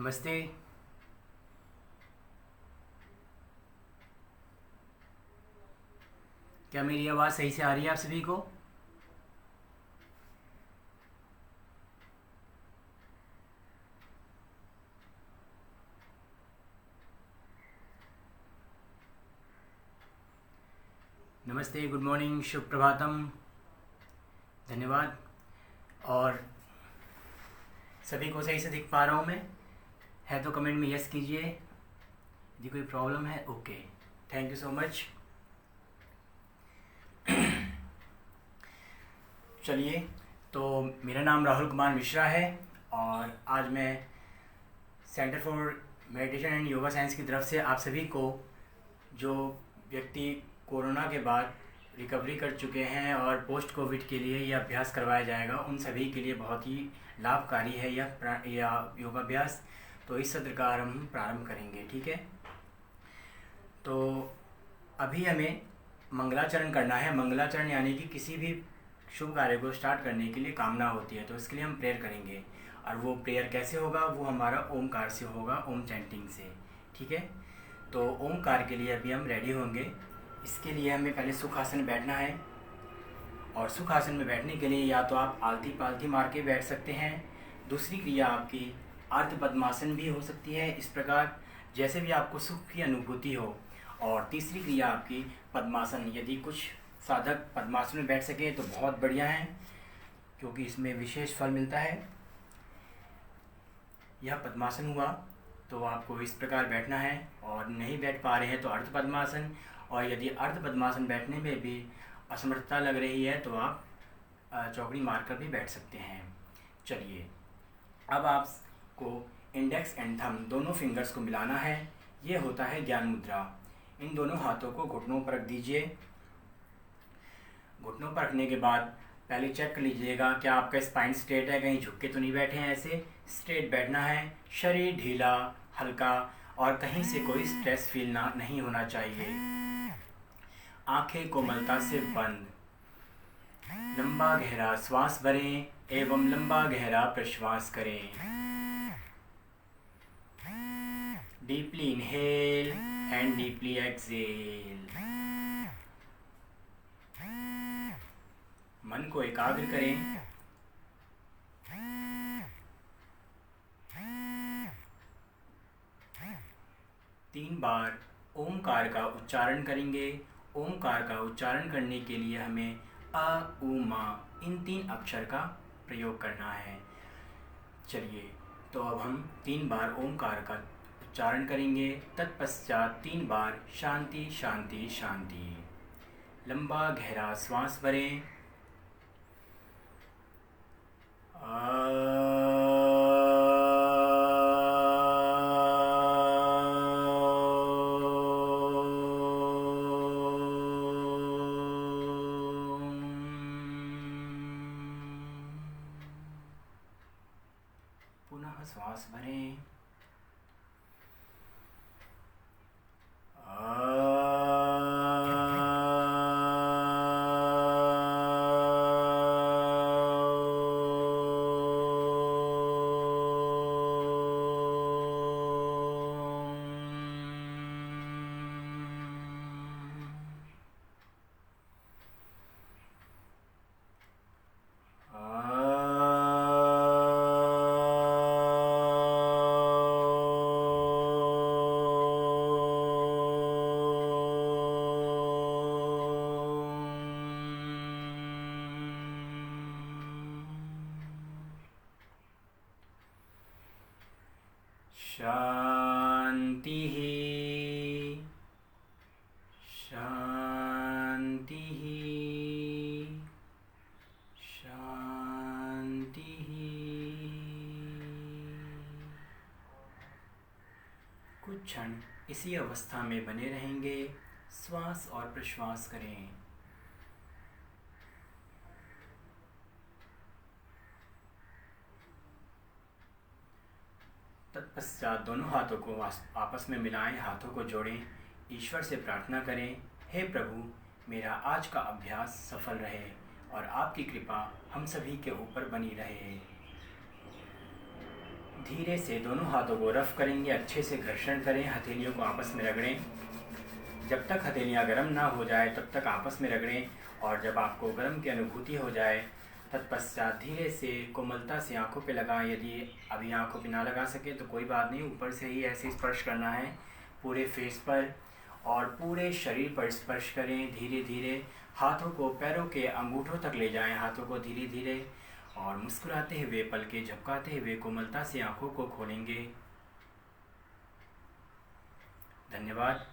नमस्ते। क्या मेरी आवाज़ सही से आ रही है आप सभी को? नमस्ते, गुड मॉर्निंग, शुभ प्रभातम। धन्यवाद। और सभी को सही से दिख पा रहा हूँ मैं? है तो कमेंट में यस कीजिए। यदि कोई प्रॉब्लम है okay, thank you so much. चलिए, तो मेरा नाम राहुल कुमार मिश्रा है और आज मैं centre for meditation and yoga science की तरफ से आप सभी को, जो व्यक्ति कोरोना के बाद रिकवरी कर चुके हैं और पोस्ट कोविड के लिए यह अभ्यास करवाया जाएगा, उन सभी के लिए बहुत ही लाभकारी है यह योगाभ्यास। तो इस सत्र का हम प्रारंभ करेंगे, ठीक है? तो अभी हमें मंगलाचरण करना है। मंगलाचरण यानी कि किसी भी शुभ कार्य को स्टार्ट करने के लिए कामना होती है, तो इसके लिए हम प्रेयर करेंगे। और वो प्रेयर कैसे होगा? वो हमारा ओमकार से होगा, ओम चैंटिंग से, ठीक है? तो ओमकार के लिए अभी हम रेडी होंगे। इसके लिए हमें पहले सुखासन में बैठना है। और सुखासन में बैठने के लिए या तो आप आलती पालती मार के बैठ सकते हैं। दूसरी क्रिया आपकी अर्ध पद्मासन भी हो सकती है, इस प्रकार जैसे भी आपको सुख की अनुभूति हो। और तीसरी क्रिया आपकी पद्मासन। यदि कुछ साधक पद्मासन में बैठ सके तो बहुत बढ़िया है, क्योंकि इसमें विशेष फल मिलता है। यह पद्मासन हुआ, तो आपको इस प्रकार बैठना है। और नहीं बैठ पा रहे हैं तो अर्ध पद्मासन। और यदि अर्ध पद्मासन बैठने में भी असमर्थता लग रही है तो आप चौकड़ी मारकर भी बैठ सकते हैं। चलिए, अब आपको इंडेक्स एंड थंब दोनों फिंगर्स को मिलाना है। ये होता है ज्ञान मुद्रा। इन दोनों हाथों को घुटनों पर रख दीजिए। घुटनों पर रखने के बाद पहले चेक कर लीजिएगा क्या आपका स्पाइन स्ट्रेट है, कहीं झुक के तो नहीं बैठे हैं। ऐसे स्ट्रेट बैठना है, शरीर ढीला हल्का और कहीं से कोई स्ट्रेस फील नहीं होना चाहिए। आंखें कोमलता से बंद। लंबा गहरा श्वास भरें एवं लंबा गहरा प्रश्वास करें। Deeply inhale and deeply exhale. मन को एकाग्र करें। तीन बार ओमकार का उच्चारण करेंगे। ओमकार का उच्चारण करने के लिए हमें अ, उ, मा इन 3 अक्षर का प्रयोग करना है। चलिए, तो अब हम 3 बार ओमकार का उच्चारण करेंगे। तत्पश्चात 3 बार शांति शांति शांति। लंबा गहरा श्वास भरें। पुनः श्वास भरें। शांति शांति शांति। कुछ क्षण इसी अवस्था में बने रहेंगे। श्वास और प्रश्वास करें। तत्पश्चात दोनों हाथों को आपस में मिलाएं, हाथों को जोड़ें, ईश्वर से प्रार्थना करें, हे प्रभु, मेरा आज का अभ्यास सफल रहे और आपकी कृपा हम सभी के ऊपर बनी रहे। धीरे से दोनों हाथों को रफ करेंगे, अच्छे से घर्षण करें, हथेलियों को आपस में रगड़ें। जब तक हथेलियाँ गर्म ना हो जाए तब तक आपस में रगड़ें, और जब आपको गर्म की अनुभूति हो जाए तत्पश्चात धीरे से कोमलता से आँखों पे लगाएं। यदि अभी आँखों पे ना लगा सके तो कोई बात नहीं, ऊपर से ही ऐसे स्पर्श करना है पूरे फेस पर और पूरे शरीर पर स्पर्श करें। धीरे धीरे हाथों को पैरों के अंगूठों तक ले जाएं, हाथों को धीरे धीरे, और मुस्कुराते हुए पलकें झपकाते हुए कोमलता से आँखों को खोलेंगे। धन्यवाद।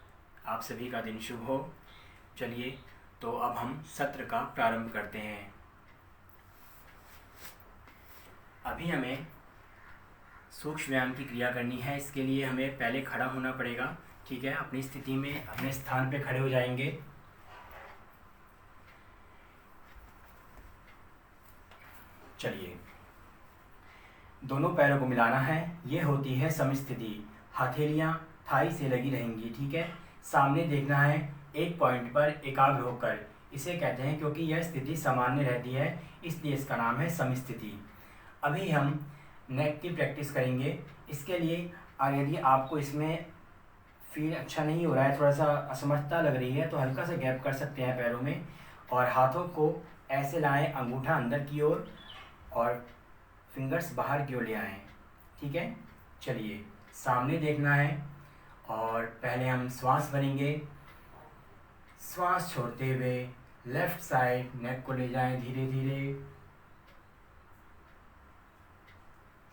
आप सभी का दिन शुभ हो। चलिए तो अब हम सत्र का प्रारंभ करते हैं। अभी हमें सूक्ष्म व्यायाम की क्रिया करनी है। इसके लिए हमें पहले खड़ा होना पड़ेगा। ठीक है, अपनी स्थिति में अपने स्थान पे खड़े हो जाएंगे। चलिए, दोनों पैरों को मिलाना है। ये होती है समस्थिति। हथेलियाँ थाई से लगी रहेंगी। ठीक है, सामने देखना है एक पॉइंट पर एकाग्र होकर। इसे कहते हैं, क्योंकि यह स्थिति सामान्य रहती है इसलिए इसका नाम है समस्थिति। अभी हम नेक की प्रैक्टिस करेंगे। इसके लिए यदि आपको इसमें फील अच्छा नहीं हो रहा है, थोड़ा सा असमर्थता लग रही है, तो हल्का सा गैप कर सकते हैं पैरों में, और हाथों को ऐसे लाएं, अंगूठा अंदर की ओर और फिंगर्स बाहर की ओर ले आएँ। ठीक है, चलिए, सामने देखना है और पहले हम श्वास भरेंगे। श्वास छोड़ते हुए लेफ्ट साइड नेक को ले जाएं धीरे धीरे।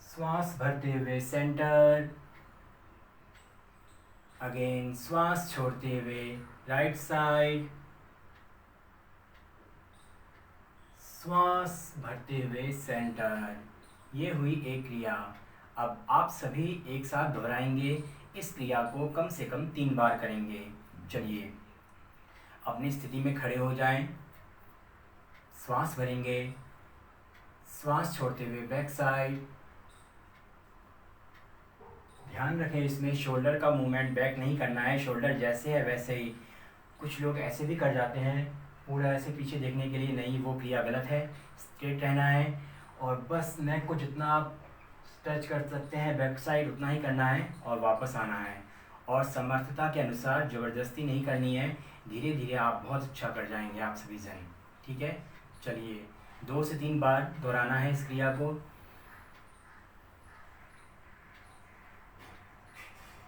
श्वास भरते हुए सेंटर। अगेन श्वास छोड़ते हुए राइट साइड। श्वास भरते हुए सेंटर। ये हुई एक क्रिया। अब आप सभी एक साथ दोहराएंगे। इस क्रिया को कम से कम 3 बार करेंगे। चलिए, अपनी स्थिति में खड़े हो जाएं। श्वास भरेंगे। श्वास छोड़ते हुए बैक साइड। ध्यान रखें, इसमें शोल्डर का मूवमेंट बैक नहीं करना है, शोल्डर जैसे है वैसे ही। कुछ लोग ऐसे भी कर जाते हैं पूरा ऐसे पीछे देखने के लिए, नहीं, वो क्रिया गलत है। स्ट्रेट रहना है और बस नेक को जितना आप स्ट्रेच कर सकते हैं बैक साइड उतना ही करना है और वापस आना है। और समर्थता के अनुसार ज़बरदस्ती नहीं करनी है। धीरे धीरे आप बहुत अच्छा कर जाएंगे आप सभी जन। ठीक है, चलिए, 2 से 3 बार दोहराना है इस क्रिया को।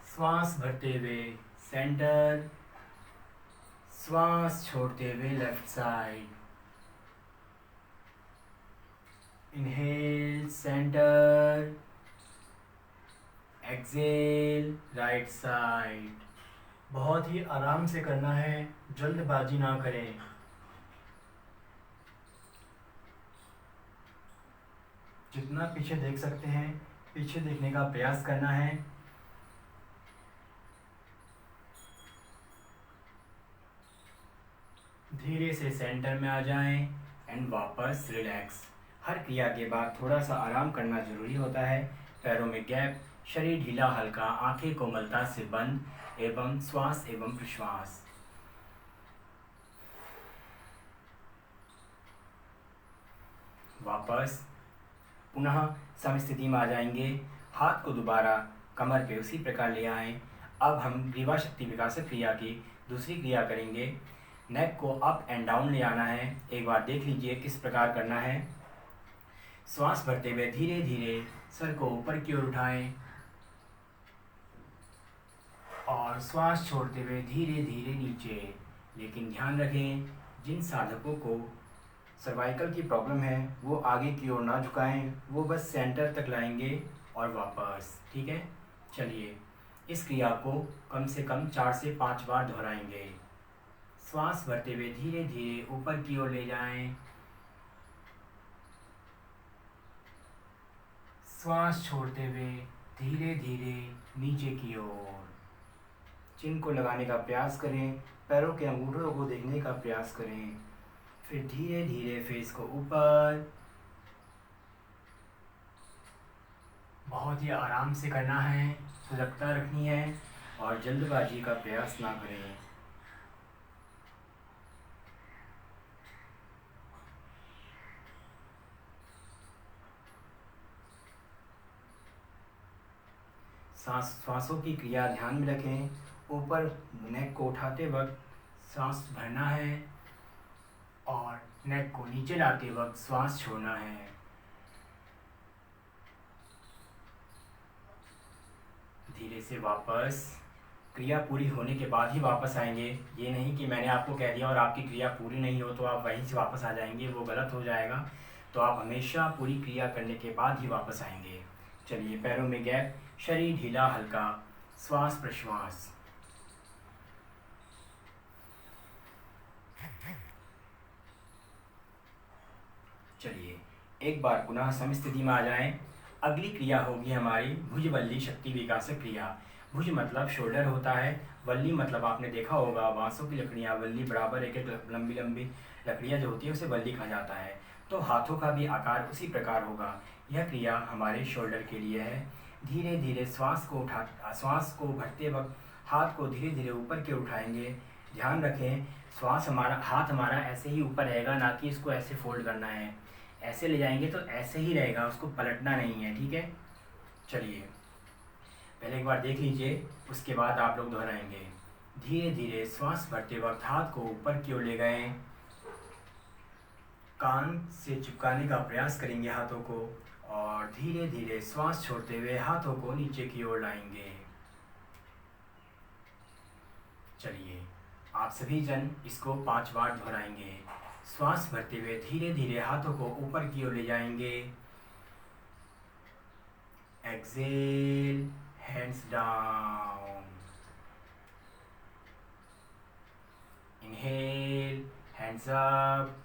श्वास भरते हुए सेंटर। श्वास छोड़ते हुए left side. Inhale centre. Exhale right side. बहुत ही आराम से करना है, जल्दबाजी ना करें। जितना पीछे देख सकते हैं पीछे देखने का प्रयास करना है। धीरे से सेंटर में आ जाएं एंड वापस रिलैक्स। हर क्रिया के बाद थोड़ा सा आराम करना ज़रूरी होता है। पैरों में गैप, शरीर ढीला हल्का, आंखें कोमलता से बंद एवं श्वास एवं प्रश्वास। वापस पुनः समस्थिति में आ जाएंगे। हाथ को दोबारा कमर पे उसी प्रकार ले आएं। अब हम ग्रीवा शक्ति विकासक क्रिया की दूसरी क्रिया करेंगे। नेक को अप एंड डाउन ले आना है। एक बार देख लीजिए किस प्रकार करना है। श्वास भरते हुए धीरे धीरे सर को ऊपर की ओर उठाएं और श्वास छोड़ते हुए धीरे धीरे नीचे। लेकिन ध्यान रखें, जिन साधकों को सर्वाइकल की प्रॉब्लम है वो आगे की ओर ना झुकाएं, वो बस सेंटर तक लाएंगे और वापस। ठीक है, चलिए, इस क्रिया को कम से कम 4 से 5 बार दोहराएंगे। श्वास भरते हुए धीरे धीरे ऊपर की ओर ले जाएं। श्वास छोड़ते हुए धीरे धीरे नीचे की ओर। चिन को लगाने का प्रयास करें, पैरों के अंगूठों को देखने का प्रयास करें। फिर धीरे धीरे फेस को ऊपर। बहुत ही आराम से करना है, सजगता रखनी है और जल्दबाजी का प्रयास ना करें। सांसों की क्रिया ध्यान में रखें। ऊपर नेक को उठाते वक्त सांस भरना है और नेक को नीचे लाते वक्त श्वास छोड़ना है। धीरे से वापस, क्रिया पूरी होने के बाद ही वापस आएंगे। ये नहीं कि मैंने आपको कह दिया और आपकी क्रिया पूरी नहीं हो तो आप वहीं से वापस आ जाएंगे, वो गलत हो जाएगा। तो आप हमेशा पूरी क्रिया करने के बाद ही वापस आएंगे। चलिए, पैरों में गैप, शरीर ढीला हल्का, श्वास प्रश्वास। चलिए, एक बार पुनः समस्थिति में आ जाएं। अगली क्रिया होगी हमारी भुजवल्ली शक्ति विकासक क्रिया। भुज मतलब शोल्डर होता है, वल्ली मतलब आपने देखा होगा बांसों की लकड़ियाँ, वल्ली बराबर एक एक लंबी लंबी लकड़ियाँ जो होती है उसे वल्ली कहा जाता है। तो हाथों का भी आकार उसी प्रकार होगा। यह क्रिया हमारे शोल्डर के लिए है। धीरे धीरे श्वास को भरते वक्त हाथ को धीरे धीरे ऊपर के उठाएंगे। ध्यान रखें, हाथ हमारा ऐसे ही ऊपर रहेगा, ना कि इसको ऐसे फोल्ड करना है। ऐसे ले जाएंगे तो ऐसे ही रहेगा, उसको पलटना नहीं है, ठीक है। चलिए, पहले एक बार देख लीजिए, उसके बाद आप लोग दोहराएंगे। धीरे धीरे श्वास भरते वक्त हाथ को ऊपर की ओर ले गए, कान से चिपकाने का प्रयास करेंगे हाथों को, और धीरे धीरे श्वास छोड़ते हुए हाथों को नीचे की ओर लाएंगे। चलिए, आप सभी जन इसको 5 बार दोहराएंगे। श्वास भरते हुए धीरे धीरे हाथों को ऊपर की ओर ले जाएंगे। Exhale, hands down. Inhale, hands up.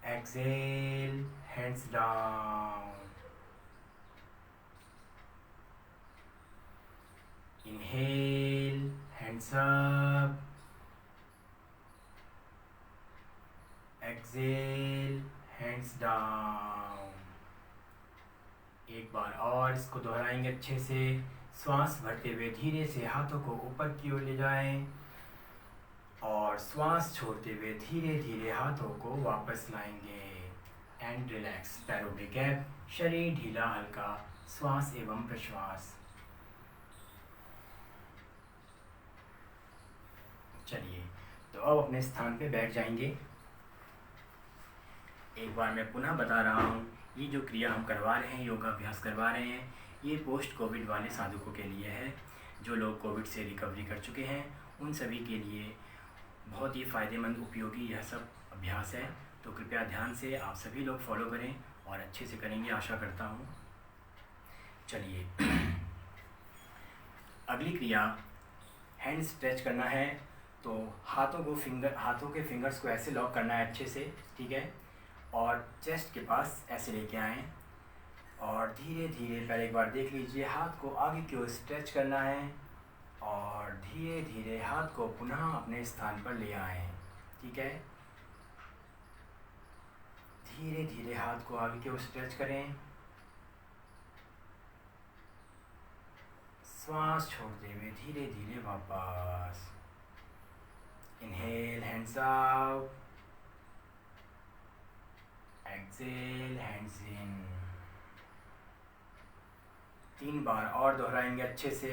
Exhale, hands down. Inhale, hands up. Exhale, hands down. एक बार और इसको दोहराएंगे अच्छे से। श्वास भरते हुए धीरे से हाथों को ऊपर की ओर ले जाएं, और श्वास छोड़ते हुए धीरे धीरे हाथों को वापस लाएंगे। एंड रिलैक्स, पैरों में गैप, शरीर ढीला हल्का, श्वास एवं प्रश्वास। चलिए, तो अब अपने स्थान पे बैठ जाएंगे। एक बार मैं पुनः बता रहा हूँ, ये जो क्रिया हम करवा रहे हैं, योगाभ्यास करवा रहे हैं, ये पोस्ट कोविड वाले साधकों के लिए है। जो लोग कोविड से रिकवरी कर चुके हैं उन सभी के लिए बहुत ही फ़ायदेमंद, उपयोगी यह सब अभ्यास है। तो कृपया ध्यान से आप सभी लोग फॉलो करें और अच्छे से करेंगे, आशा करता हूँ। चलिए, अगली क्रिया हैंड स्ट्रेच करना है। तो हाथों के फिंगर्स को ऐसे लॉक करना है अच्छे से, ठीक है, और चेस्ट के पास ऐसे लेके आएँ, और धीरे धीरे पहले एक बार देख लीजिए, हाथ को आगे की ओर स्ट्रेच करना है, और धीरे धीरे हाथ को पुनः अपने स्थान पर ले आएँ, ठीक है। धीरे धीरे हाथ को आगे की ओर स्ट्रेच करें, श्वास छोड़ते हुए धीरे धीरे वापस। Inhale, hands out. Exhale, hands in. 3 बार और दोहराएंगे अच्छे से।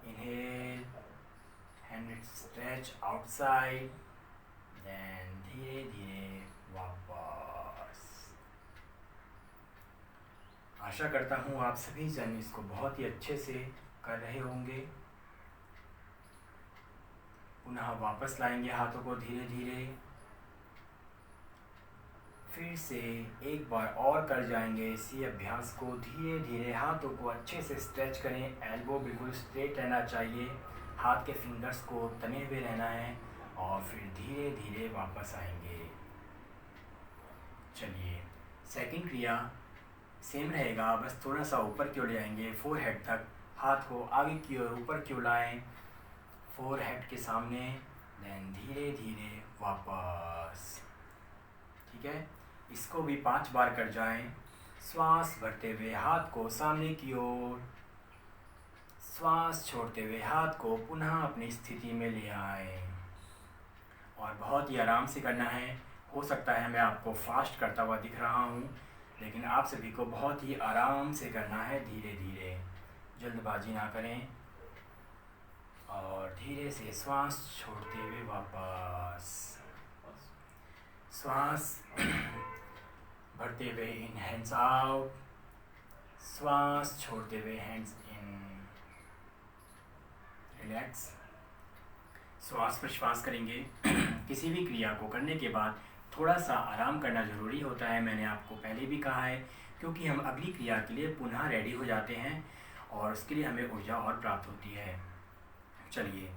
Inhale, hand stretch outside. Then धीरे धीरे वापस। आशा करता हूँ आप सभी जन इसको बहुत ही अच्छे से कर रहे होंगे। पुनः वापस लाएंगे हाथों को धीरे धीरे। फिर से एक बार और कर जाएंगे इसी अभ्यास को। धीरे धीरे हाथों को अच्छे से स्ट्रेच करें, एल्बो बिल्कुल स्ट्रेट रहना चाहिए, हाथ के फिंगर्स को तने हुए रहना है, और फिर धीरे धीरे वापस आएंगे। चलिए, सेकंड क्रिया सेम रहेगा, बस थोड़ा सा ऊपर की ओर ले आएंगे, फोरहेड तक। हाथ को आगे की ओर ऊपर की ओर लाएं, फोरहेड के सामने, देन धीरे धीरे वापस, ठीक है। इसको भी 5 बार कर जाएं। श्वास भरते हुए हाथ को सामने की ओर, श्वास छोड़ते हुए हाथ को पुनः अपनी स्थिति में ले आएं, और बहुत ही आराम से करना है। हो सकता है मैं आपको फास्ट करता हुआ दिख रहा हूँ, लेकिन आप सभी को बहुत ही आराम से करना है, धीरे धीरे, जल्दबाजी ना करें और धीरे से श्वास छोड़ते हुए वापस श्वास भरते हुए इन, हैंड्स आउट, श्वास छोड़ते हुए हैंड्स इन, रिलैक्स। श्वास पर श्वास करेंगे। किसी भी क्रिया को करने के बाद थोड़ा सा आराम करना ज़रूरी होता है, मैंने आपको पहले भी कहा है, क्योंकि हम अगली क्रिया के लिए पुनः रेडी हो जाते हैं और उसके लिए हमें ऊर्जा और प्राप्त होती है। चलिए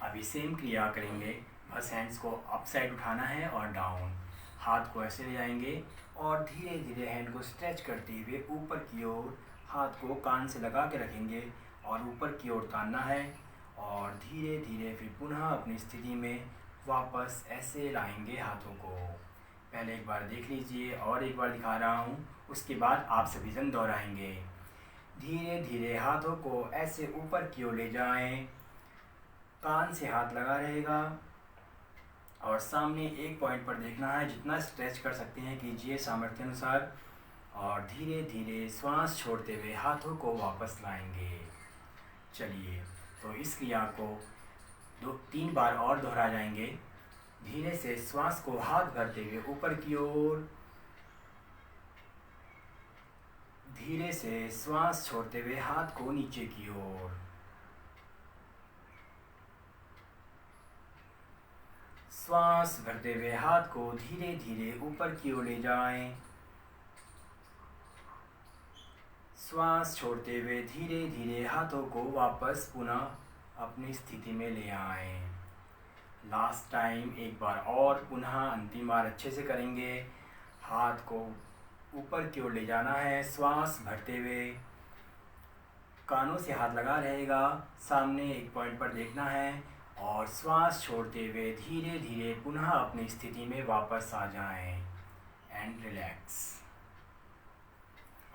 अभी सेम क्रिया करेंगे। बस हैंड्स को अप साइड उठाना है और डाउन, हाथ को ऐसे ले जाएंगे और धीरे धीरे हैंड को स्ट्रेच करते हुए ऊपर की ओर हाथ को कान से लगा के रखेंगे और ऊपर की ओर तानना है और धीरे धीरे फिर पुनः अपनी स्थिति में वापस ऐसे लाएंगे हाथों को। पहले एक बार देख लीजिए और एक बार दिखा रहा हूँ, उसके बाद आप सभी जन दोहराएंगे। धीरे धीरे हाथों को ऐसे ऊपर की ओर ले जाएं, कान से हाथ लगा रहेगा और सामने एक पॉइंट पर देखना है। जितना स्ट्रेच कर सकते हैं कीजिए सामर्थ्य अनुसार और धीरे धीरे श्वास छोड़ते हुए हाथों को वापस लाएंगे। चलिए तो इस क्रिया को 2-3 बार और दोहरा जाएंगे। धीरे से श्वास को हाथ भरते हुए ऊपर की ओर, धीरे से श्वास छोड़ते हुए हाथ को नीचे की ओर, श्वास भरते हुए हाथ को धीरे धीरे ऊपर की ओर ले जाएं, श्वास छोड़ते हुए धीरे धीरे हाथों को वापस पुनः अपनी स्थिति में ले आएं। लास्ट टाइम एक बार और पुनः अंतिम बार अच्छे से करेंगे। हाथ को ऊपर की ओर ले जाना है, श्वास भरते हुए कानों से हाथ लगा रहेगा, सामने एक पॉइंट पर देखना है और श्वास छोड़ते हुए धीरे धीरे पुनः अपनी स्थिति में वापस आ जाएं एंड रिलैक्स।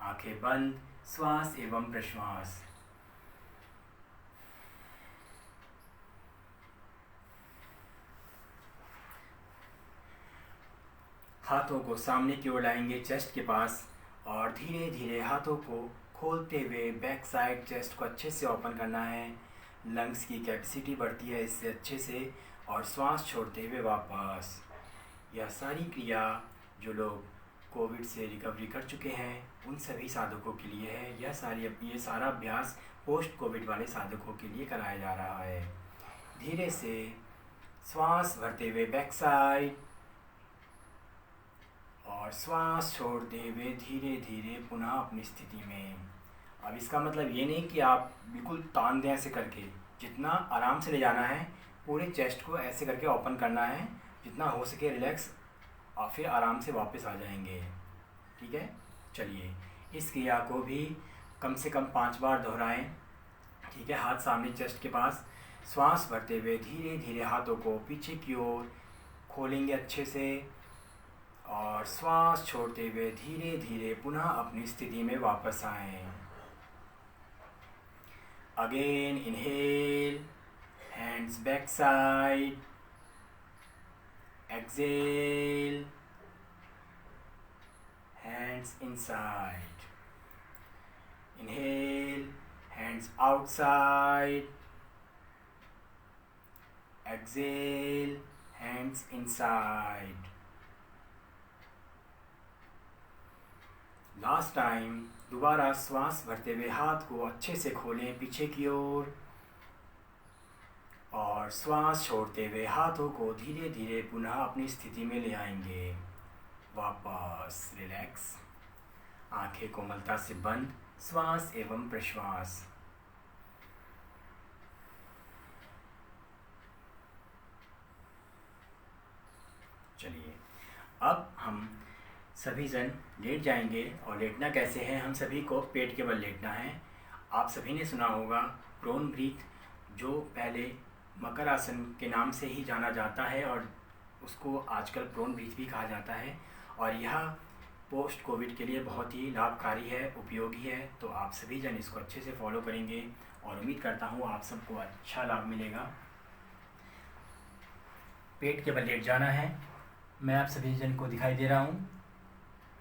आंखें बंद, श्वास एवं प्रश्वास। हाथों को सामने की ओर लाएंगे चेस्ट के पास और धीरे धीरे हाथों को खोलते हुए बैक साइड चेस्ट को अच्छे से ओपन करना है। लंग्स की कैपेसिटी बढ़ती है इससे अच्छे से और श्वास छोड़ते हुए वापस। यह सारी क्रिया जो लोग कोविड से रिकवरी कर चुके हैं उन सभी साधकों के लिए है। ये सारा अभ्यास पोस्ट कोविड वाले साधकों के लिए कराया जा रहा है। धीरे से श्वास भरते हुए बैक साइड और श्वास छोड़ते हुए धीरे धीरे पुनः अपनी स्थिति में। अब इसका मतलब ये नहीं कि आप बिल्कुल तान दें ऐसे करके, जितना आराम से ले जाना है, पूरे चेस्ट को ऐसे करके ओपन करना है, जितना हो सके रिलैक्स और फिर आराम से वापस आ जाएंगे। ठीक है, चलिए इस क्रिया को भी कम से कम 5 बार दोहराएं। ठीक है, हाथ सामने चेस्ट के पास, श्वास भरते हुए धीरे धीरे हाथों को पीछे की ओर खोलेंगे अच्छे से और श्वास छोड़ते हुए धीरे धीरे पुनः अपनी स्थिति में वापस आएं। Again inhale, hands back side, exhale, hands inside, inhale, hands outside, exhale, hands inside. Last time दोबारा श्वास भरते हुए हाथ को अच्छे से खोलें पीछे की ओर और श्वास छोड़ते हुए हाथों को धीरे धीरे पुनः अपनी स्थिति में ले आएंगे। वापस रिलैक्स, आंखें कोमलता से बंद, श्वास एवं प्रश्वास। चलिए अब हम सभी जन लेट जाएंगे और लेटना कैसे है, हम सभी को पेट के बल लेटना है। आप सभी ने सुना होगा प्रोन ब्रीथ, जो पहले मकर आसन के नाम से ही जाना जाता है और उसको आजकल प्रोन ब्रीथ भी कहा जाता है और यह पोस्ट कोविड के लिए बहुत ही लाभकारी है, उपयोगी है। तो आप सभी जन इसको अच्छे से फॉलो करेंगे और उम्मीद करता हूँ आप सबको अच्छा लाभ मिलेगा। पेट के बल लेट जाना है, मैं आप सभी जन को दिखाई दे रहा हूँ।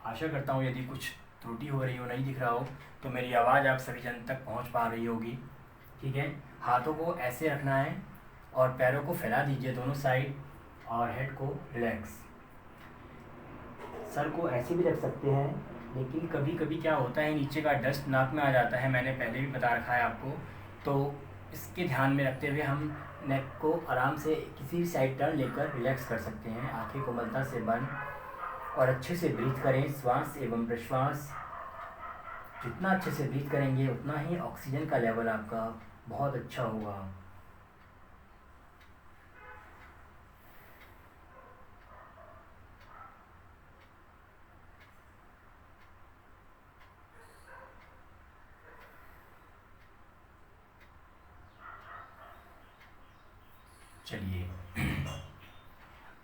आशा करता हूँ यदि कुछ त्रुटि हो रही हो, नहीं दिख रहा हो, तो मेरी आवाज़ आप सभी जन तक पहुँच पा रही होगी। ठीक है, हाथों को ऐसे रखना है और पैरों को फैला दीजिए दोनों साइड और हेड को रिलैक्स। सर को ऐसे भी रख सकते हैं, लेकिन कभी कभी क्या होता है नीचे का डस्ट नाक में आ जाता है, मैंने पहले भी बता रखा है आपको। तो इसके ध्यान में रखते हुए हम नेक को आराम से किसी भी साइड टर्न लेकर रिलैक्स कर सकते हैं। आंखें कोमलता से बंद और अच्छे से ब्रीथ करें। श्वास एवं प्रश्वास, जितना अच्छे से ब्रीथ करेंगे उतना ही ऑक्सीजन का लेवल आपका बहुत अच्छा होगा। चलिए,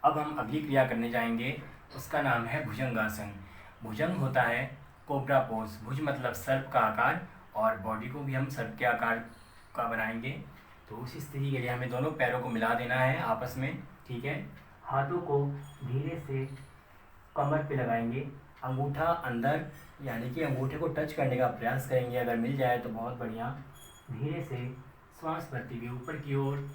अब हम अगली क्रिया करने जाएंगे, उसका नाम है भुजंगासन। भुजंग होता है कोबरा पोज। भुज मतलब सर्प का आकार, और बॉडी को भी हम सर्प के आकार का बनाएंगे। तो उसी स्थिति के लिए हमें दोनों पैरों को मिला देना है आपस में। ठीक है, हाथों को धीरे से कमर पे लगाएंगे, अंगूठा अंदर यानी कि अंगूठे को टच करने का प्रयास करेंगे, अगर मिल जाए तो बहुत बढ़िया। धीरे से श्वास भरते हुए ऊपर की ओर,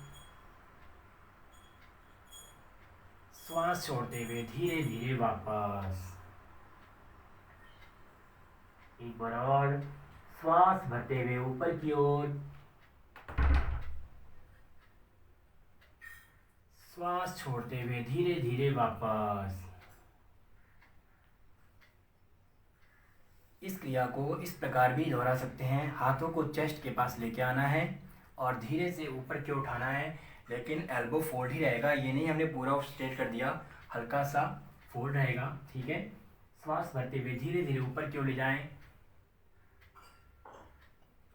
श्वास छोड़ते हुए धीरे धीरे वापस। एक बार और, श्वास भरते हुए ऊपर की ओर, श्वास छोड़ते हुए धीरे धीरे वापस। इस क्रिया को इस प्रकार भी दोहरा सकते हैं। हाथों को चेस्ट के पास लेके आना है और धीरे से ऊपर की ओर उठाना है, लेकिन एल्बो फोल्ड ही रहेगा। ये नहीं हमने पूरा स्ट्रेट कर दिया, हल्का सा फोल्ड रहेगा। ठीक है, श्वास भरते हुए धीरे धीरे ऊपर की ओर ले जाएं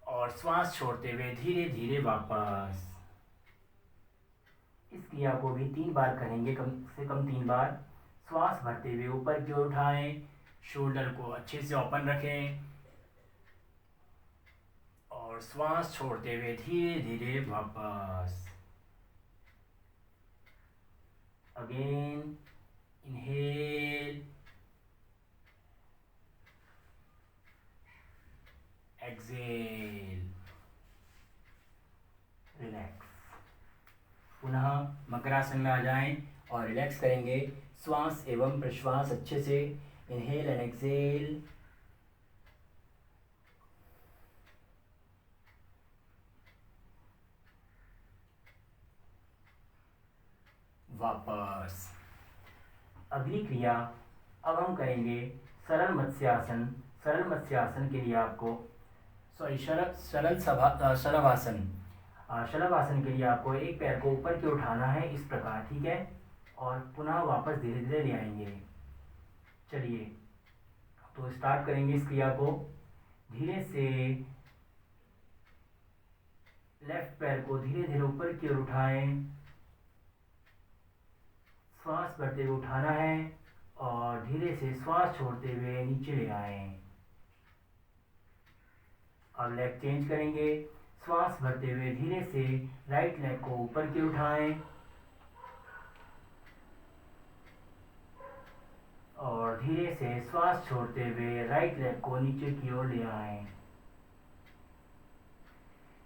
और श्वास छोड़ते हुए धीरे धीरे वापस। इस क्रिया को भी 3 बार करेंगे, कम से कम 3 बार। श्वास भरते हुए ऊपर की ओर उठाएं, शोल्डर को अच्छे से ओपन रखें और श्वास छोड़ते हुए धीरे धीरे वापस। Again inhale, exhale, relax. पुनः मकरासन में आ जाएं और रिलैक्स करेंगे। श्वास एवं प्रश्वास अच्छे से, इनहेल एंड एक्सेल। वापस। अगली क्रिया अब हम करेंगे सरल मत्स्यासन। सरल मत्स्यासन के लिए आपको शलभासन। शलभासन के लिए आपको एक पैर को ऊपर की उठाना है इस प्रकार। ठीक है, और पुनः वापस धीरे धीरे ले आएंगे। चलिए, तो स्टार्ट करेंगे इस क्रिया को। धीरे से लेफ्ट पैर को धीरे धीरे ऊपर की ओर उठाएं, श्वास भरते हुए उठाना है और धीरे से श्वास छोड़ते हुए नीचे ले आएं। अब लेग चेंज करेंगे। श्वास भरते हुए धीरे से राइट लेग को ऊपर की उठाएं और धीरे से श्वास छोड़ते हुए राइट लेग को नीचे की ओर ले आएं।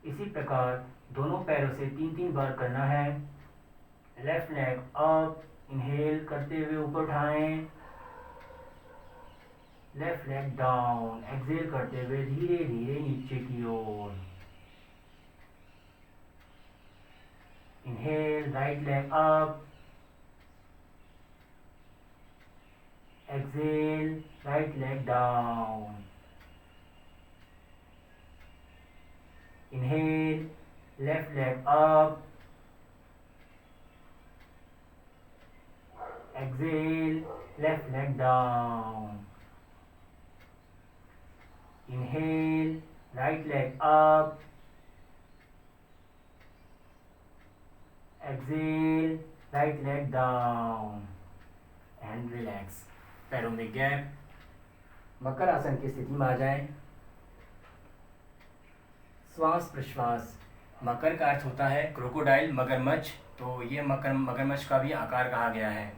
इसी प्रकार दोनों पैरों से 3-3 बार करना है। लेफ्ट लेग अप, इनहेल करते हुए ऊपर उठाएं, लेफ्ट लेग डाउन, एक्सेल करते हुए धीरे धीरे नीचे की ओर। Inhale, right leg up, exhale, right leg down. Inhale, left leg up, exhale, left leg down. Inhale, right leg up. Exhale, right leg down. And relax. पैरों में गैप। मकर आसन की स्थिति में आ जाएं। श्वास प्रश्वास। मकर का अर्थ होता है क्रोकोडाइल, मगरमच्छ, तो ये मगरमच्छ का भी आकार कहा गया है।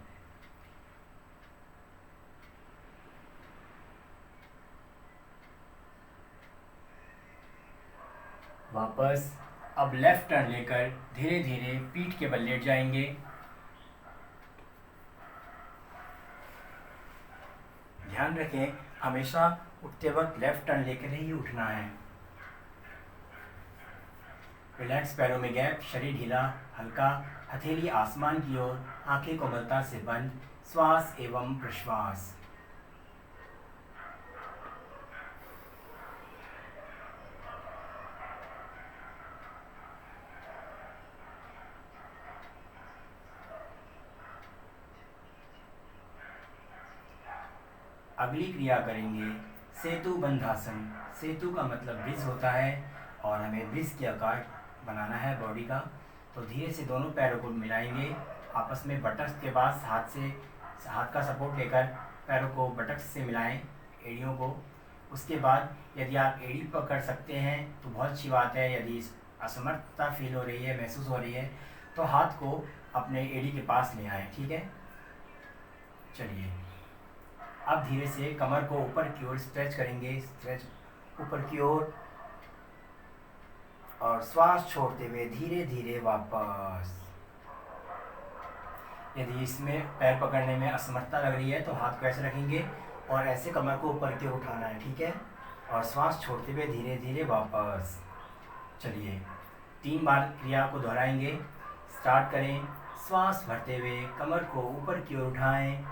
वापस अब लेफ्ट टर्न लेकर धीरे धीरे पीठ के बल लेट जाएंगे। ध्यान रखें, हमेशा उठते वक्त लेफ्ट टर्न लेकर ही उठना है। रिलैक्स, पैरों में गैप, शरीर ढीला हल्का, हथेली आसमान की ओर, आंखें कोमलता से बंद, श्वास एवं प्रश्वास। अगली क्रिया करेंगे सेतु बंधासन। सेतु का मतलब ब्रिज होता है और हमें ब्रिज के आकार बनाना है बॉडी का। तो धीरे से दोनों पैरों को मिलाएंगे आपस में, बटक्स के पास हाथ का सपोर्ट लेकर पैरों को बटक्स से मिलाएं, एड़ियों को। उसके बाद यदि आप एड़ी पकड़ सकते हैं तो बहुत अच्छी बात है। यदि असमर्थता फील हो रही है, महसूस हो रही है, तो हाथ को अपने एड़ी के पास ले आएँ। ठीक है, चलिए अब धीरे से कमर को ऊपर की ओर स्ट्रेच करेंगे, स्ट्रेच ऊपर की ओर, और श्वास छोड़ते हुए धीरे धीरे वापस। यदि इसमें पैर पकड़ने में असमर्थता लग रही है तो हाथ को ऐसे रखेंगे और ऐसे कमर को ऊपर की ओर उठाना है। ठीक है, और श्वास छोड़ते हुए धीरे धीरे वापस। चलिए 3 बार क्रिया को दोहराएंगे। स्टार्ट करें। श्वास भरते हुए कमर को ऊपर की ओर उठाएं,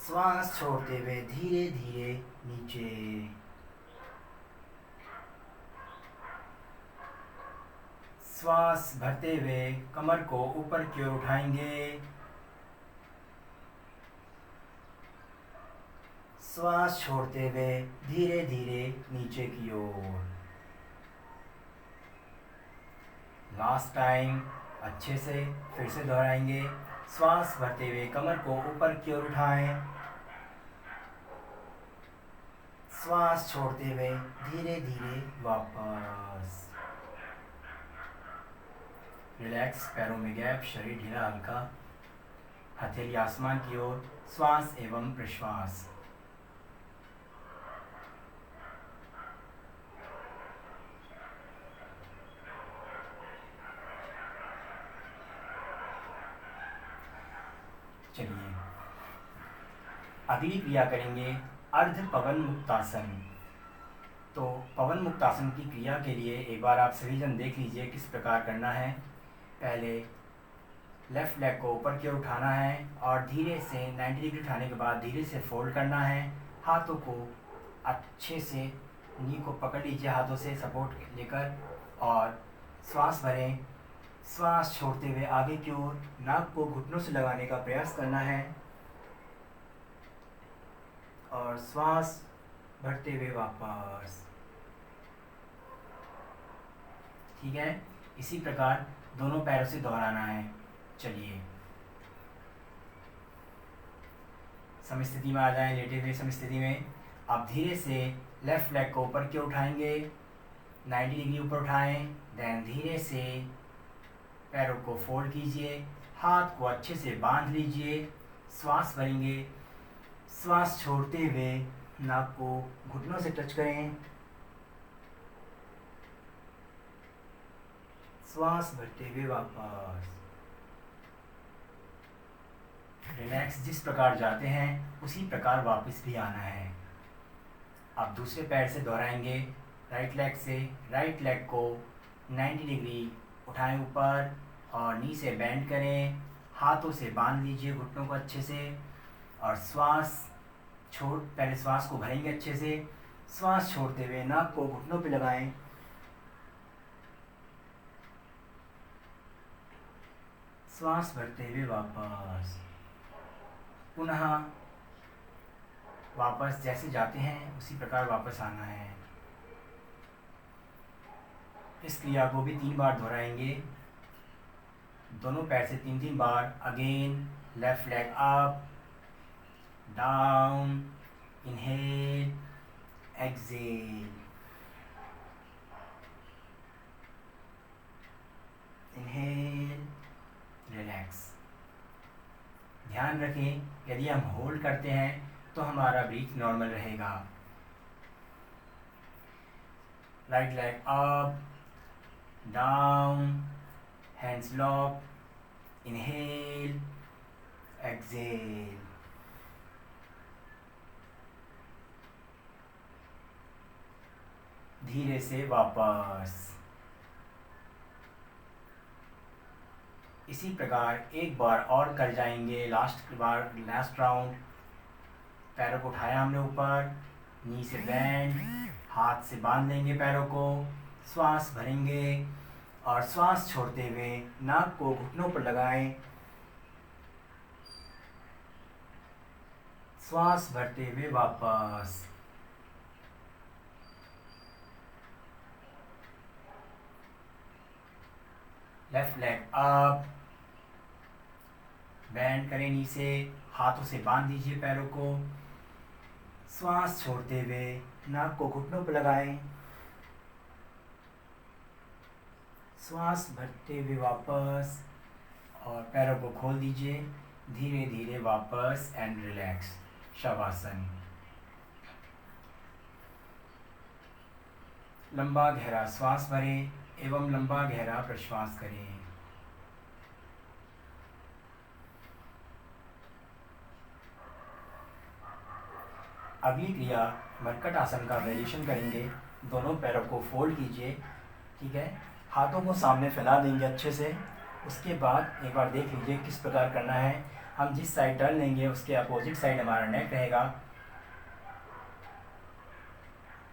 श्वास छोड़ते हुए धीरे धीरे नीचे। श्वास भरते हुए कमर को ऊपर की ओर उठाएंगे, श्वास छोड़ते हुए धीरे धीरे नीचे की ओर। लास्ट टाइम अच्छे से फिर से दोहराएंगे। श्वास भरते हुए कमर को ऊपर की ओर उठाएं, श्वास छोड़ते हुए धीरे धीरे वापस। रिलैक्स, पैरों में गैप, शरीर ढीला हल्का, हथेली आसमान की ओर, श्वास एवं प्रश्वास। चलिए अगली क्रिया करेंगे अर्ध पवन मुक्तासन। तो पवन मुक्तासन की क्रिया के लिए एक बार आप सभी जन देख लीजिए किस प्रकार करना है। पहले लेफ़्ट लेग को ऊपर की ओर उठाना है और धीरे से 90 डिग्री उठाने के बाद धीरे से फोल्ड करना है। हाथों को अच्छे से नी को पकड़ लीजिए हाथों से सपोर्ट लेकर, और श्वास भरें। श्वास छोड़ते हुए आगे की ओर नाक को घुटनों से लगाने का प्रयास करना है, और श्वास भरते हुए वापस। ठीक है, इसी प्रकार दोनों पैरों से दोहराना है। चलिए समस्थिति में आ जाएं, लेटे हुए समस्थिति में। अब धीरे से लेफ़्ट लेग को ऊपर की ओर उठाएंगे, 90 डिग्री ऊपर उठाएं। देन धीरे से पैरों को फोल्ड कीजिए, हाथ को अच्छे से बांध लीजिए, श्वास भरेंगे। श्वास छोड़ते हुए नाक को घुटनों से टच करें, श्वास भरते हुए वापस। रिलैक्स, जिस प्रकार जाते हैं उसी प्रकार वापस भी आना है। अब दूसरे पैर से दोहराएंगे। राइट लेग से राइट लेग को 90 डिग्री उठाएं ऊपर और नी से बेंड करें, हाथों से बांध लीजिए घुटनों को अच्छे से, और पहले श्वास को भरेंगे अच्छे से। श्वास छोड़ते हुए नाक को घुटनों पे लगाएं, श्वास भरते हुए वापस। पुनः वापस जैसे जाते हैं उसी प्रकार वापस आना है। इस क्रिया को भी 3 बार दोहराएंगे, दोनों पैर से 3-3 बार। Again left leg up, down, inhale, exhale, inhale, relax. ध्यान रखें, यदि हम होल्ड करते हैं तो हमारा ब्रीथ नॉर्मल रहेगा। right leg up, down, hands lock, inhale, exhale. धीरे से वापस। इसी प्रकार एक बार और कर जाएंगे। Last round. पैरों को उठाया हमने ऊपर, नी से बैंड, हाथ से बांध लेंगे पैरों को, श्वास भरेंगे और श्वास छोड़ते हुए नाक को घुटनों पर लगाएं। श्वास भरते हुए वापस। लेफ्ट लेग अप, बैंड करें नीचे, हाथों से बांध दीजिए पैरों को, श्वास छोड़ते हुए नाक को घुटनों पर लगाएं। श्वास भरते हुए वापस और पैरों को खोल दीजिए। धीरे धीरे वापस एंड रिलैक्स। शवासन। लंबा गहरा श्वास भरें एवं लंबा गहरा प्रश्वास करें। अगली क्रिया मरकट आसन का वेरिएशन करेंगे। दोनों पैरों को फोल्ड कीजिए, ठीक है। हाथों को सामने फैला देंगे अच्छे से। उसके बाद एक बार देख लीजिए किस प्रकार करना है। हम जिस साइड टर्न लेंगे उसके अपोजिट साइड हमारा नेक रहेगा,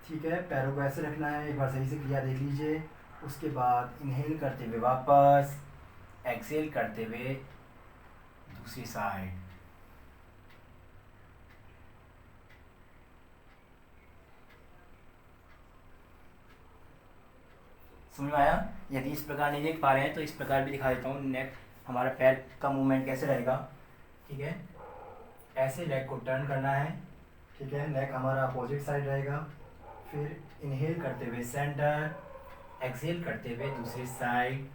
ठीक है। पैरों को ऐसे रखना है। एक बार सही से क्रिया देख लीजिए। उसके बाद इनहेल करते हुए वापस, एक्सेल करते हुए दूसरी साइड। समझ में आया? यदि इस प्रकार नहीं देख पा रहे हैं तो इस प्रकार भी दिखा देता हूँ। नेक हमारा पैर का मूवमेंट कैसे रहेगा, ठीक है। ऐसे लेग को टर्न करना है, ठीक है। नेक हमारा अपोजिट साइड रहेगा। फिर इनहेल करते हुए सेंटर, एक्सेल करते हुए दूसरी साइड।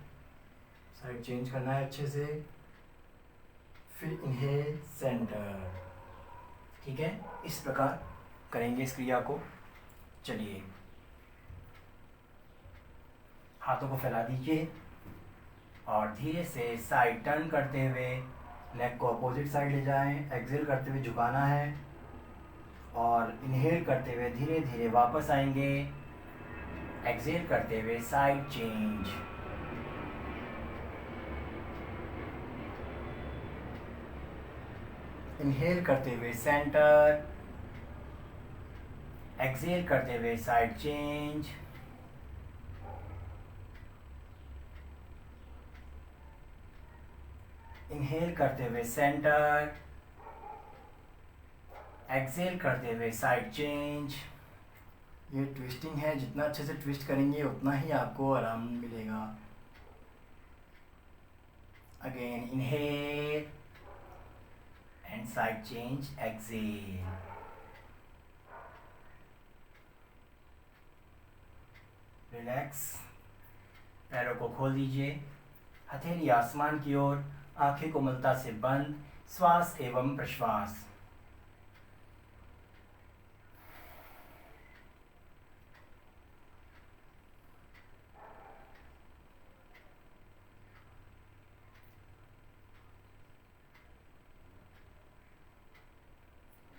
साइड चेंज करना है अच्छे से। फिर इनहेल सेंटर, ठीक है। इस प्रकार करेंगे इस क्रिया को। चलिए, हाथों को फैला दीजिए और धीरे से साइड टर्न करते हुए नेक को अपोजिट साइड ले जाएं। एक्सेल करते हुए झुकाना है और इनहेल करते हुए धीरे धीरे वापस आएंगे। एक्सेल करते हुए साइड चेंज। इनहेल करते हुए सेंटर, एक्सेल करते हुए साइड चेंज। इनहेल करते हुए सेंटर, एक्सेल करते हुए साइड चेंज। ये ट्विस्टिंग है, जितना अच्छे से ट्विस्ट करेंगे उतना ही आपको आराम मिलेगा। Again inhale and side change, exhale. Relax. पैरों को खोल दीजिए, हथेली आसमान की ओर, आंखें कोमलता से बंद। श्वास एवं प्रश्वास।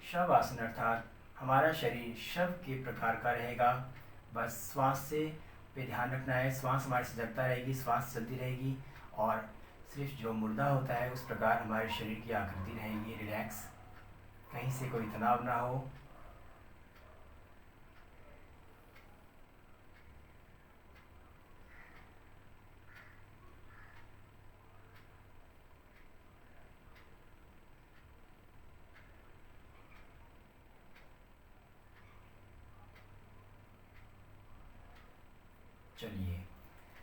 शव आसन अर्थात हमारा शरीर शव के प्रकार का रहेगा। बस श्वास से पे ध्यान रखना है। श्वास हमारे से जगता रहेगी, श्वास चलती रहेगी और सिर्फ जो मुर्दा होता है उस प्रकार हमारे शरीर की आकृति रहेगी। रिलैक्स, कहीं से कोई तनाव ना हो। चलिए,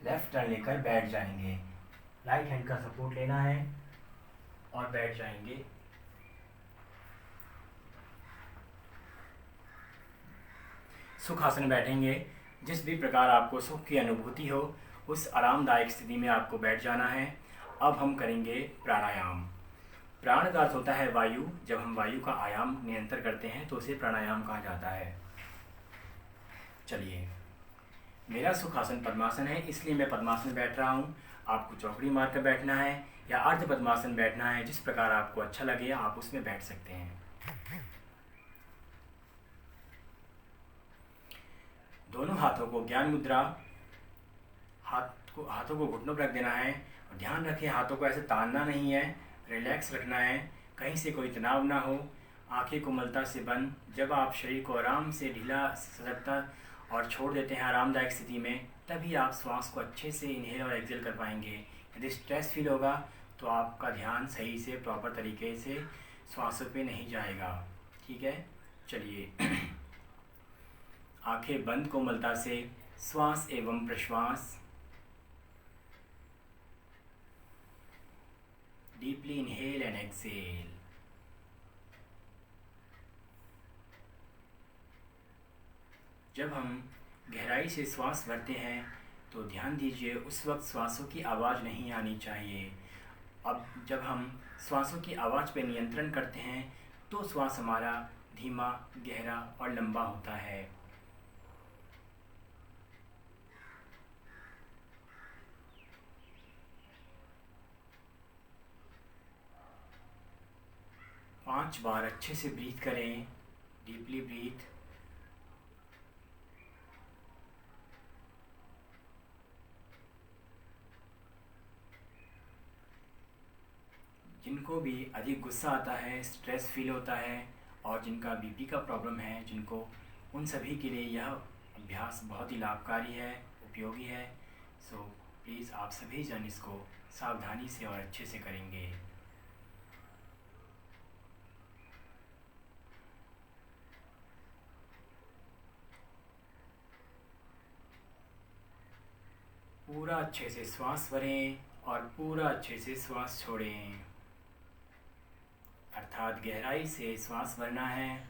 लेफ्ट टर्न लेकर बैठ जाएंगे। राइट हैंड का सपोर्ट लेना है और बैठ जाएंगे। सुख आसन में बैठेंगे। जिस भी प्रकार आपको सुख की अनुभूति हो उस आरामदायक स्थिति में आपको बैठ जाना है। अब हम करेंगे प्राणायाम। प्राण का अर्थ होता है वायु। जब हम वायु का आयाम नियंत्रण करते हैं तो उसे प्राणायाम कहा जाता है। चलिए, मेरा सुखासन पद्मासन है, इसलिए मैं पद्मासन बैठ रहा हूँ। आपको चौकड़ी मार कर बैठना है या अर्ध पद्मासन बैठना है, जिस प्रकार आपको अच्छा लगे आप उसमें बैठ सकते हैं। दोनों हाथों को ज्ञान मुद्रा, हाथों को घुटनों पर रख देना है और ध्यान रखें हाथों को ऐसे तानना नहीं है, रिलैक्स रखना है, कहीं से कोई तनाव ना हो। आंखें कोमलता से बंद। जब आप शरीर को आराम से ढीला सजगता और छोड़ देते हैं आरामदायक स्थिति में, तभी आप श्वास को अच्छे से इनहेल और एक्सेल कर पाएंगे। यदि स्ट्रेस फील होगा तो आपका ध्यान सही से प्रॉपर तरीके से श्वासों पे नहीं जाएगा। ठीक है, चलिए आंखें बंद कोमलता से श्वास एवं प्रश्वास। Deeply inhale and exhale. जब हम गहराई से श्वास भरते हैं तो ध्यान दीजिए उस वक्त श्वासों की आवाज़ नहीं आनी चाहिए। अब जब हम श्वासों की आवाज़ पर नियंत्रण करते हैं तो श्वास हमारा धीमा, गहरा और लंबा होता है। पाँच बार अच्छे से ब्रीथ करें। Deeply breathe. जिनको भी अधिक गुस्सा आता है, स्ट्रेस फील होता है और जिनका बीपी का प्रॉब्लम है, उन सभी के लिए यह अभ्यास बहुत ही लाभकारी है, उपयोगी है। सो प्लीज़ आप सभी जन इसको सावधानी से और अच्छे से करेंगे। पूरा अच्छे से श्वास भरें और पूरा अच्छे से श्वास छोड़ें, अर्थात गहराई से श्वास भरना है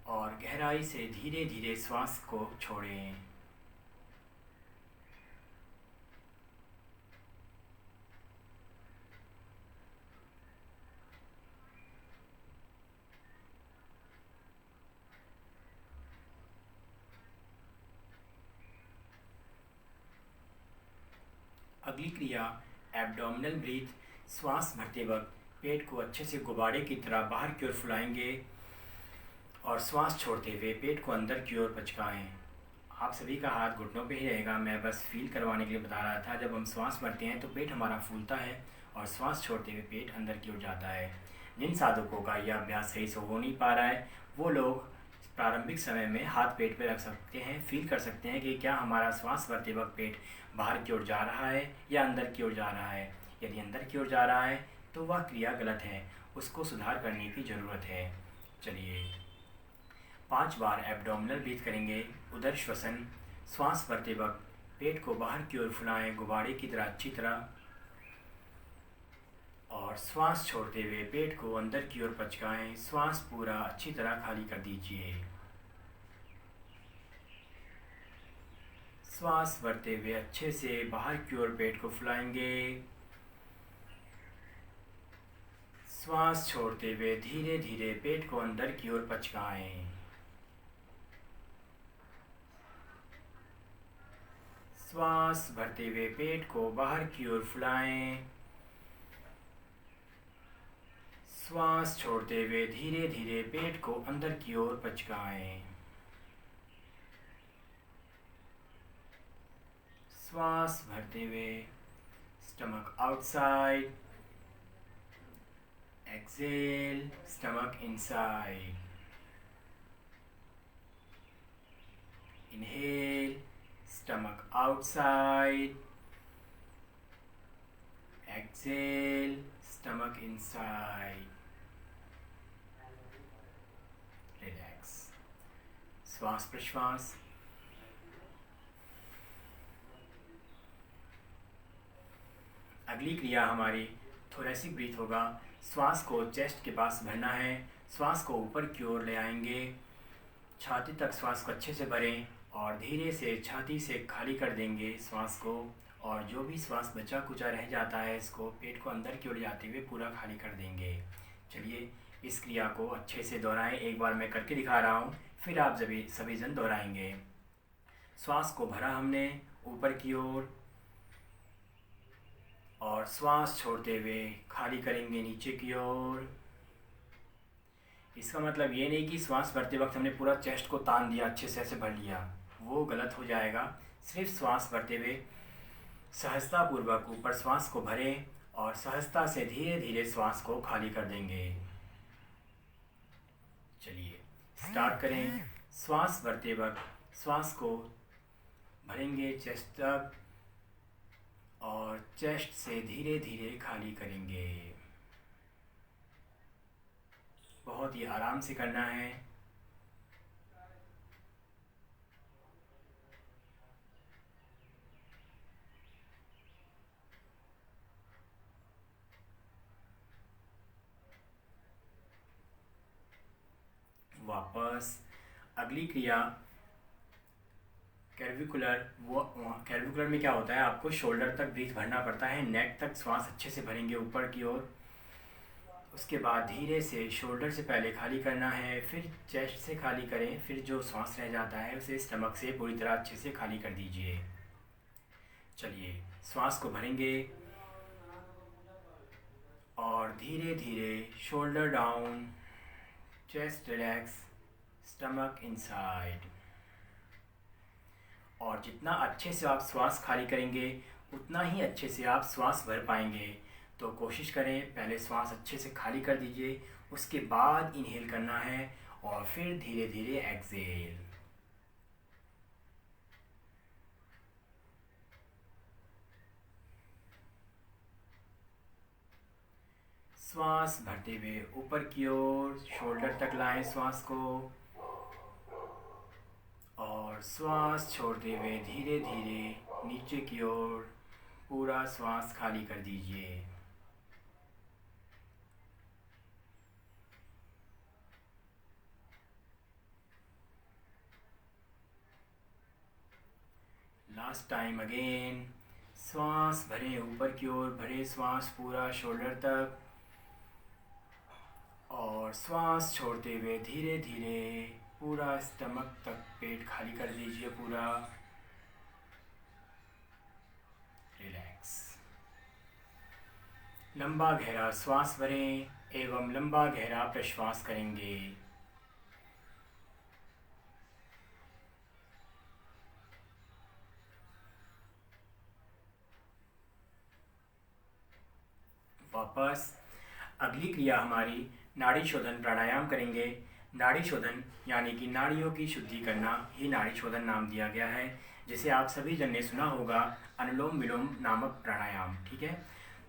और गहराई से धीरे धीरे श्वास को छोड़ें। अगली क्रिया एब्डोमिनल ब्रीथ। श्वास भरते वक्त पेट को अच्छे से गुब्बारे की तरह बाहर की ओर फुलाएंगे और श्वास छोड़ते हुए पेट को अंदर की ओर पचकाएं। आप सभी का हाथ घुटनों पे ही रहेगा, मैं बस फील करवाने के लिए बता रहा था। जब हम श्वास भरते हैं तो पेट हमारा फूलता है और श्वास छोड़ते हुए पेट अंदर की ओर जाता है। जिन साधकों का यह अभ्यास सही से हो नहीं पा रहा है वो लोग प्रारंभिक समय में हाथ पेट पे रख सकते हैं, फील कर सकते हैं कि क्या हमारा श्वास भरते वक्त पेट बाहर की ओर जा रहा है या अंदर की ओर जा रहा है। यदि अंदर की ओर जा रहा है तो वह क्रिया गलत है, उसको सुधार करने की ज़रूरत है। चलिए 5 बार एब्डोमिनल ब्रीथ करेंगे, उदर श्वसन। श्वास भरते वक्त पेट को बाहर की ओर फुलाएं गुब्बारे की तरह अच्छी तरह और श्वास छोड़ते हुए पेट को अंदर की ओर पचकाएं। श्वास पूरा अच्छी तरह खाली कर दीजिए। श्वास भरते हुए अच्छे से बाहर की ओर पेट को फुलाएंगे। श्वास छोड़ते हुए धीरे धीरे पेट को अंदर की ओर पचकाएं। श्वास भरते हुए पेट को बाहर की ओर फुलाएं। श्वास छोड़ते हुए धीरे धीरे पेट को अंदर की ओर पचकाएं। श्वास भरते हुए stomach outside, exhale stomach inside. Inhale stomach outside, exhale stomach inside, relax। श्वास प्रश्वास। अगली क्रिया हमारी थोरेसिक ब्रीथ होगा। श्वास को चेस्ट के पास भरना है, श्वास को ऊपर की ओर ले आएंगे, छाती तक श्वास को अच्छे से भरें और धीरे से छाती से खाली कर देंगे श्वास को, और जो भी श्वास बचा कुचा रह जाता है इसको पेट को अंदर की ओर जाते हुए पूरा खाली कर देंगे। चलिए इस क्रिया को अच्छे से दोहराएं। एक बार मैं करके दिखा रहा हूँ, फिर आप सभी जन दोहराएंगे। श्वास को भरा हमने ऊपर की ओर, और श्वास छोड़ते हुए खाली करेंगे नीचे की ओर। इसका मतलब ये नहीं कि श्वास भरते वक्त हमने पूरा चेस्ट को तान दिया, अच्छे से ऐसे भर लिया, वो गलत हो जाएगा। सिर्फ श्वास भरते हुए सहजतापूर्वक ऊपर श्वास को भरें और सहजता से धीरे धीरे श्वास को खाली कर देंगे। चलिए स्टार्ट करें। श्वास भरते वक्त श्वास को भरेंगे चेस्ट तक और चेस्ट से धीरे धीरे खाली करेंगे। बहुत ही आराम से करना है। वापस अगली क्रिया कैर्विकुलर। वो कैर्विकुलर में क्या होता है, आपको शोल्डर तक ब्रीथ भरना पड़ता है, नेक तक श्वास अच्छे से भरेंगे ऊपर की ओर। उसके बाद धीरे से शोल्डर से पहले खाली करना है, फिर चेस्ट से खाली करें, फिर जो श्वास रह जाता है उसे स्टमक से पूरी तरह अच्छे से खाली कर दीजिए। चलिए श्वास को भरेंगे और धीरे धीरे shoulder down, chest relax, stomach inside. और जितना अच्छे से आप श्वास खाली करेंगे उतना ही अच्छे से आप श्वास भर पाएंगे। तो कोशिश करें पहले श्वास अच्छे से खाली कर दीजिए, उसके बाद इनहेल करना है और फिर धीरे धीरे एक्सहेल। श्वास भरते हुए ऊपर की ओर शोल्डर तक लाएं श्वास को, और श्वास छोड़ते हुए धीरे धीरे नीचे की ओर पूरा श्वास खाली कर दीजिए। Last time again. श्वास भरें ऊपर की ओर, भरें श्वास पूरा शोल्डर तक, और श्वास छोड़ते हुए धीरे धीरे पूरा स्टमक तक पेट खाली कर दीजिए पूरा। रिलैक्स। लंबा गहरा श्वास भरें एवं लंबा गहरा प्रश्वास करेंगे। वापस अगली क्रिया हमारी नाड़ी शोधन प्राणायाम करेंगे। नाड़ी शोधन यानी कि नाड़ियों की शुद्धि करना ही नाड़ी शोधन नाम दिया गया है, जिसे आप सभी जन ने सुना होगा अनुलोम विलोम नामक प्राणायाम। ठीक है,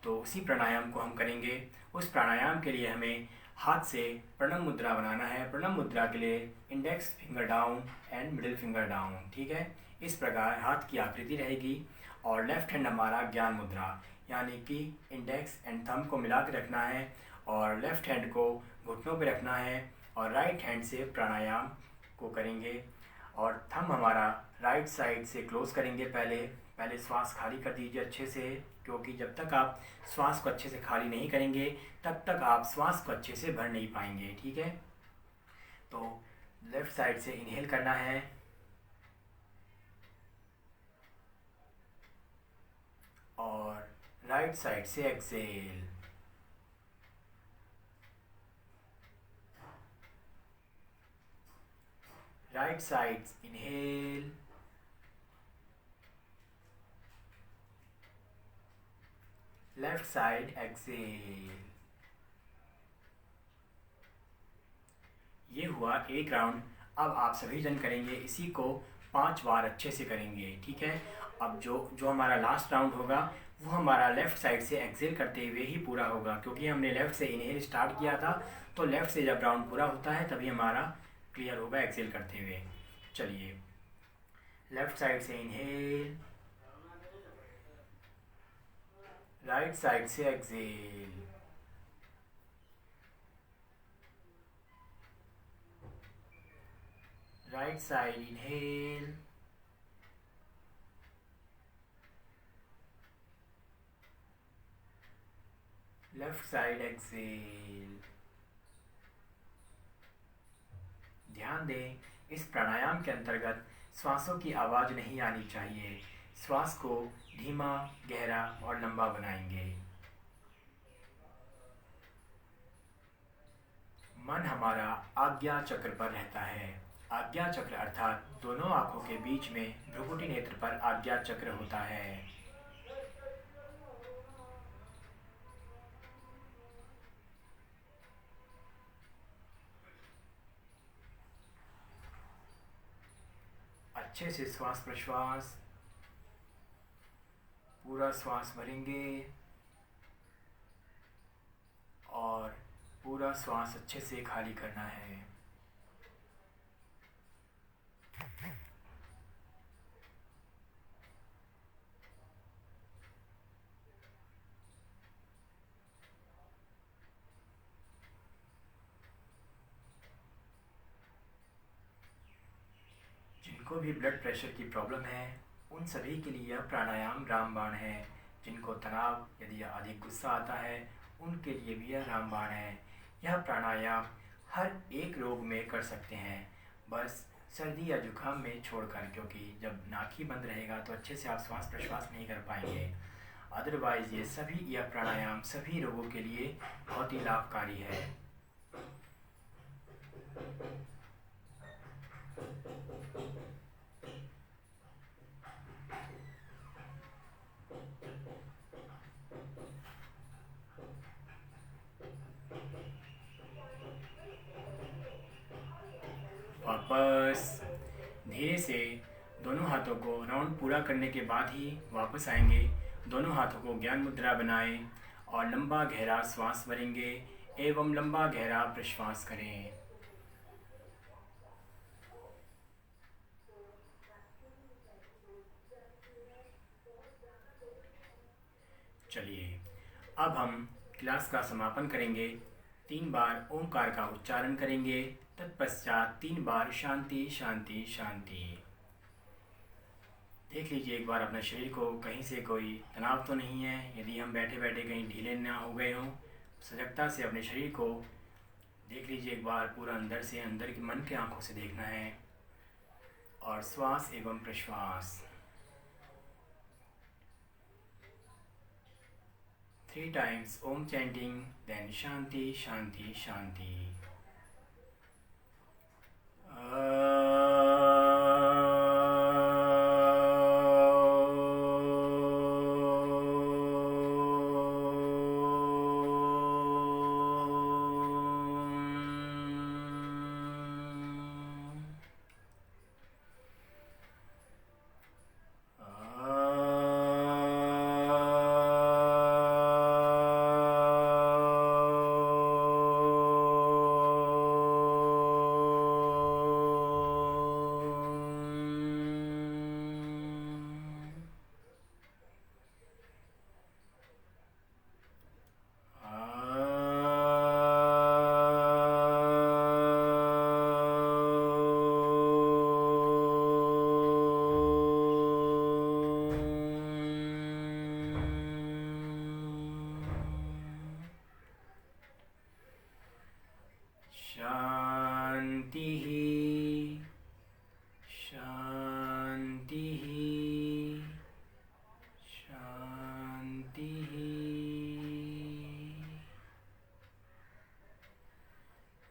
तो उसी प्राणायाम को हम करेंगे। उस प्राणायाम के लिए हमें हाथ से प्रणव मुद्रा बनाना है। प्रणव मुद्रा के लिए index finger down and middle finger down. ठीक है, इस प्रकार हाथ की आकृति रहेगी और लेफ्ट हैंड हमारा ज्ञान मुद्रा, यानी कि इंडेक्स एंड थंब को मिला के रखना है और लेफ्ट हैंड को घुटनों पे रखना है और राइट हैंड से प्राणायाम को करेंगे। और थंब हमारा राइट साइड से क्लोज करेंगे। पहले श्वास खाली कर दीजिए अच्छे से, क्योंकि जब तक आप श्वास को अच्छे से खाली नहीं करेंगे तब तक आप श्वास को अच्छे से भर नहीं पाएंगे। ठीक है, तो लेफ्ट साइड से इनहेल करना है और राइट साइड से exhale. Right side inhale, left side exhale. ये हुआ एक राउंड। अब आप सभी जन करेंगे इसी को 5 बार अच्छे से करेंगे। ठीक है, अब जो हमारा लास्ट राउंड होगा वो हमारा लेफ़्ट साइड से एक्सहेल करते हुए ही पूरा होगा, क्योंकि हमने लेफ़्ट से इनहेल स्टार्ट किया था। तो लेफ़्ट से जब राउंड पूरा होता है तभी हमारा क्लियर होगा एक्सहेल करते हुए। चलिए लेफ़्ट साइड से इनहेल, राइट साइड से exhale, right side inhale, left side exhale. ध्यान दें, इस प्राणायाम के अंतर्गत श्वासों की आवाज़ नहीं आनी चाहिए। श्वास को धीमा, गहरा और लंबा बनाएंगे। मन हमारा आज्ञा चक्र पर रहता है। आज्ञा चक्र अर्थात दोनों आंखों के बीच में भ्रुकुटी नेत्र पर आज्ञा चक्र होता है। अच्छे से श्वास प्रश्वास, पूरा श्वास भरेंगे और पूरा श्वास अच्छे से खाली करना है। जिनको भी ब्लड प्रेशर की प्रॉब्लम है उन सभी के लिए यह प्राणायाम रामबाण है। जिनको तनाव यदि अधिक गुस्सा आता है उनके लिए भी यह रामबाण है। यह प्राणायाम हर एक रोग में कर सकते हैं, बस सर्दी या जुकाम में छोड़कर, क्योंकि जब नाक ही बंद रहेगा तो अच्छे से आप श्वास प्रश्वास नहीं कर पाएंगे। अदरवाइज़ यह प्राणायाम सभी रोगों के लिए बहुत ही लाभकारी है। वापस धीरे से दोनों हाथों को राउंड पूरा करने के बाद ही वापस आएंगे। दोनों हाथों को ज्ञान मुद्रा बनाएं और लंबा गहरा श्वास भरेंगे एवं लंबा गहरा प्रश्वास करें। चलिए, अब हम क्लास का समापन करेंगे। 3 बार ओंकार का उच्चारण करेंगे, तत्पश्चात 3 बार शांति शांति शांति। देख लीजिए एक बार अपने शरीर को, कहीं से कोई तनाव तो नहीं है। यदि हम बैठे बैठे कहीं ढीले ना हो गए हों, सजगता से अपने शरीर को देख लीजिए एक बार। पूरा अंदर से, अंदर की मन के आंखों से देखना है और श्वास एवं प्रश्वास 3 times Om chanting, then Shanti, Shanti, Shanti. शांति शांति शांति।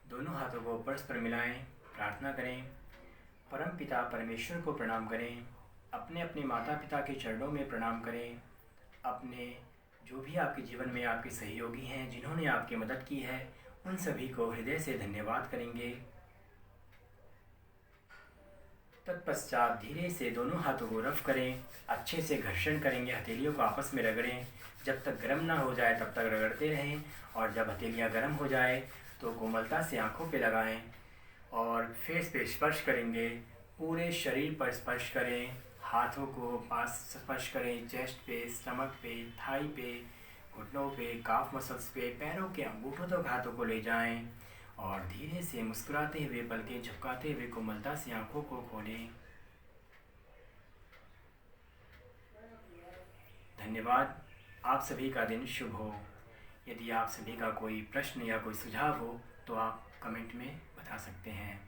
दोनों हाथों को परस्पर मिलाएं, प्रार्थना करें। परम पिता परमेश्वर को प्रणाम करें। अपने अपने माता पिता के चरणों में प्रणाम करें। अपने जो भी आपके जीवन में आपके सहयोगी हैं, जिन्होंने आपकी मदद की है, उन सभी को हृदय से धन्यवाद करेंगे। तत्पश्चात धीरे से दोनों हाथों को रफ करें, अच्छे से घर्षण करेंगे, हथेलियों को आपस में रगड़ें। जब तक गर्म ना हो जाए तब तक रगड़ते रहें और जब हथेलियाँ गर्म हो जाए तो कोमलता से आंखों पे लगाएं और फेस पे स्पर्श करेंगे। पूरे शरीर पर स्पर्श करें, हाथों को पास स्पर्श करें, चेस्ट पे, स्टमक पे, थाई पे, घुटनों पे, काफ मसल्स पे, पैरों के अंगूठों तक हाथों को ले जाएं और धीरे से मुस्कुराते हुए, पलकें झपकाते हुए कोमलता से आंखों को खोलें। धन्यवाद। आप सभी का दिन शुभ हो। यदि आप सभी का कोई प्रश्न या कोई सुझाव हो तो आप कमेंट में बता सकते हैं।